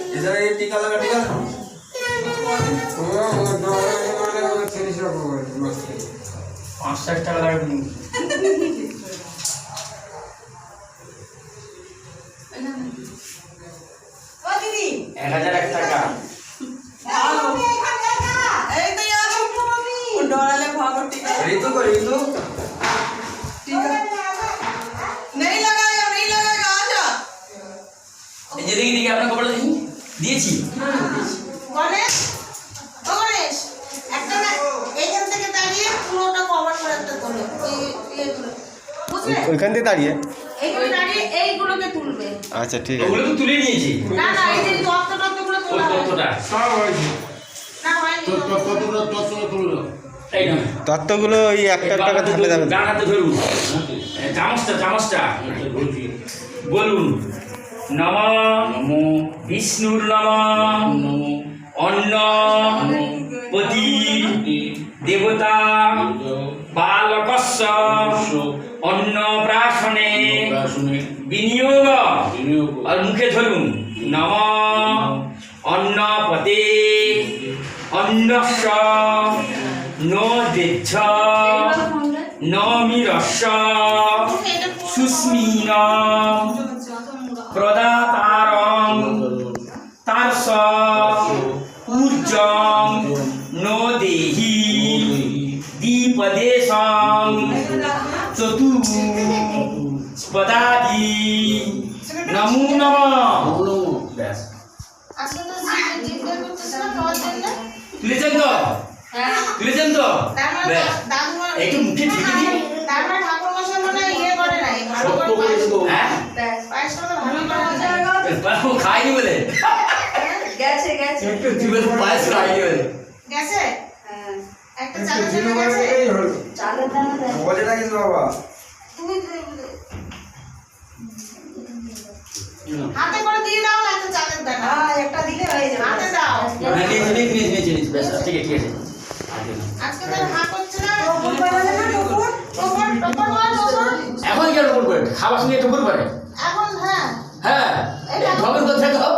इधर ये टीका लगा टीका वो 50 টাকা লাগবে ও দিদি 1001 টাকা এই তো यार मम्मी डोराले भागो टीका ऋतु को ऋतु टीका नहीं लगाएगा आजा এই যে দেখি দেখি আপনার কপড়া দেখি দিয়েছি গণেশ ও গণেশ একটা না এইখান থেকে দাঁড়িয়ে পুরোটা কভার করে একটা তোলো এইগুলো বুঝলে ওইখান থেকে দাঁড়িয়ে এইগুলো দাঁড়িয়ে এইগুলোকে তুলবে আচ্ছা ঠিক আছে ওগুলো তো তুলে নিয়েছি না এই যে তত্ত্বগুলো তোলা ততটা সব হয়েছে না হয়নি তুললো এই না তত্ত্বগুলো ওই একটা টাকা থাকলে যাবে ডান হাতে ধরুন চামচটা বলুন নম বিষ্ণুর নম অন্ন পতি দেবতা বালকস্য অন্নপ্রাশনে বিনিয়োগ আর মুখে ধরুন নম অন্নপতে অন্নস্য ন দেচ্ছ নমিরস্য সুস্মিন প্রদাতারং তারস ঊর্জং নো দেহি দ্বিপদেশং চতুষ্পদাদি নমো নমঃ ব্যাস আজকে তো জিজ্ঞাসা করতেছ না খাওয়ার জন্য তুলেছেন তো হ্যাঁ তুলেছেন তো ব্যাস দাদুমা একটু মুখে ঠেকে দিন তারপরে ঠাকুর মশাই মনে হয় ইয়ে করে নাই ভালো করে হ্যাঁ পায়েস করে ভালো করে ও খাইনি বলে গেছে একটু জীবন পায়েস খাইনি বলে গেছে হ্যাঁ একটা চালের জন্য গেছে চালের দানা দেয় বলে না কিন্তু বাবা তুমি হাতে করে দিয়ে দাও না একটা চালের দানা হ্যাঁ একটা দিলে হয়ে যাবে হাতে দাও নিয়ে ব্যাস ঠিক আছে আজকে তো হাত হচ্ছে না টোপর করে না টোপর এখন কি টোপর করে খাবার সঙ্গে টোপর করে এখন হ্যাঁ হ্যাঁ টোপর করতে তো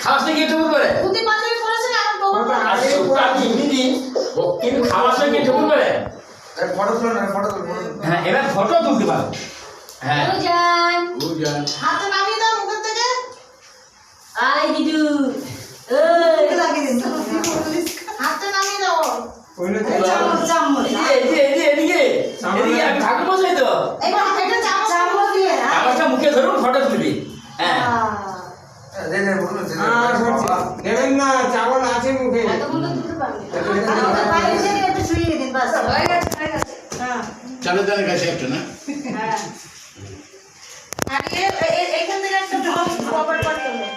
খাবার সঙ্গে টোপর করে পুঁতি পাঞ্জাবি পরেছে না এখন টোপর করে আরে আমি হিন্দি কিন্তু খাবার সঙ্গে টোপর করে ফটো তুলো না ফটো তুলো হ্যাঁ এবার ফটো তুলতে পারো হ্যাঁ জান বুঝান হাতে নামিয়ে দাও মুখের থেকে আই দিদু হাতে নামিয়ে দাও ওইলে এদিকে আমি ঠাকুর মশাই তো এবার এটা চামচ দিয়ে খাবারটা মুখে ধরুন ফটো তুলবি হ্যাঁ দেবেন না চাवल আছে মুখে একটু শুইয়ে দিন বাস হয়ে গেছে হ্যাঁ চালের দানা গাছে একটা না হ্যাঁ আর এইখান থেকে একটা কভার করতে হবে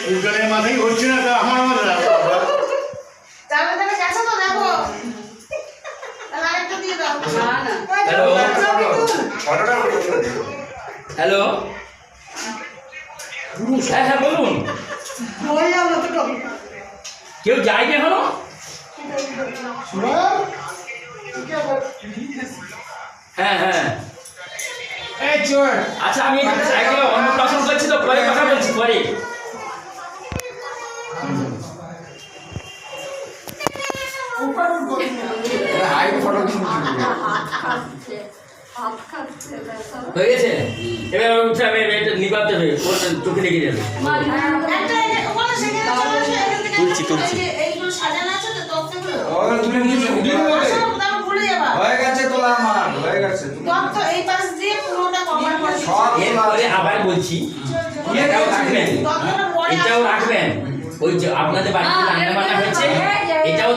উল্টানের মাথায় হচ্ছে না তো আমার চালের দানা গেছে তো দেখো তাহলে আরেকটা দিয়ে দাও হ্যালো হ্যাঁ হ্যাঁ বলুন কেউ যায়নি এখনো হ্যাঁ হ্যাঁ এই চোর আচ্ছা আমি সাইকেলে অন্নপ্রাশন করছি তো পরে কথা বলছি পরে হাই ফটো হয়ে গেছে এবার উঠে আমি এটা নিবাতে হবে ওর চোখে লেগে যাবে একটা ওখানে সেখানে চলে আসো এখান থেকে তুলছি। এইগুলো সাজানো আছে তো তত্ত্বগুলো তুমি নিচে উঠিয়ে তারপর ভুলে যাবা হয়ে গেছে তোলা আমার হয়ে গেছে তত্ত্ব এই পাশ দিয়ে পুরোটা কভার করে এরপরে আবার বলছি এটাও রাখবেন তত্ত্বটা পরে এটাও রাখবেন ওই যে আপনাদের বাড়িতে রান্না বান্না হয়েছে এটাও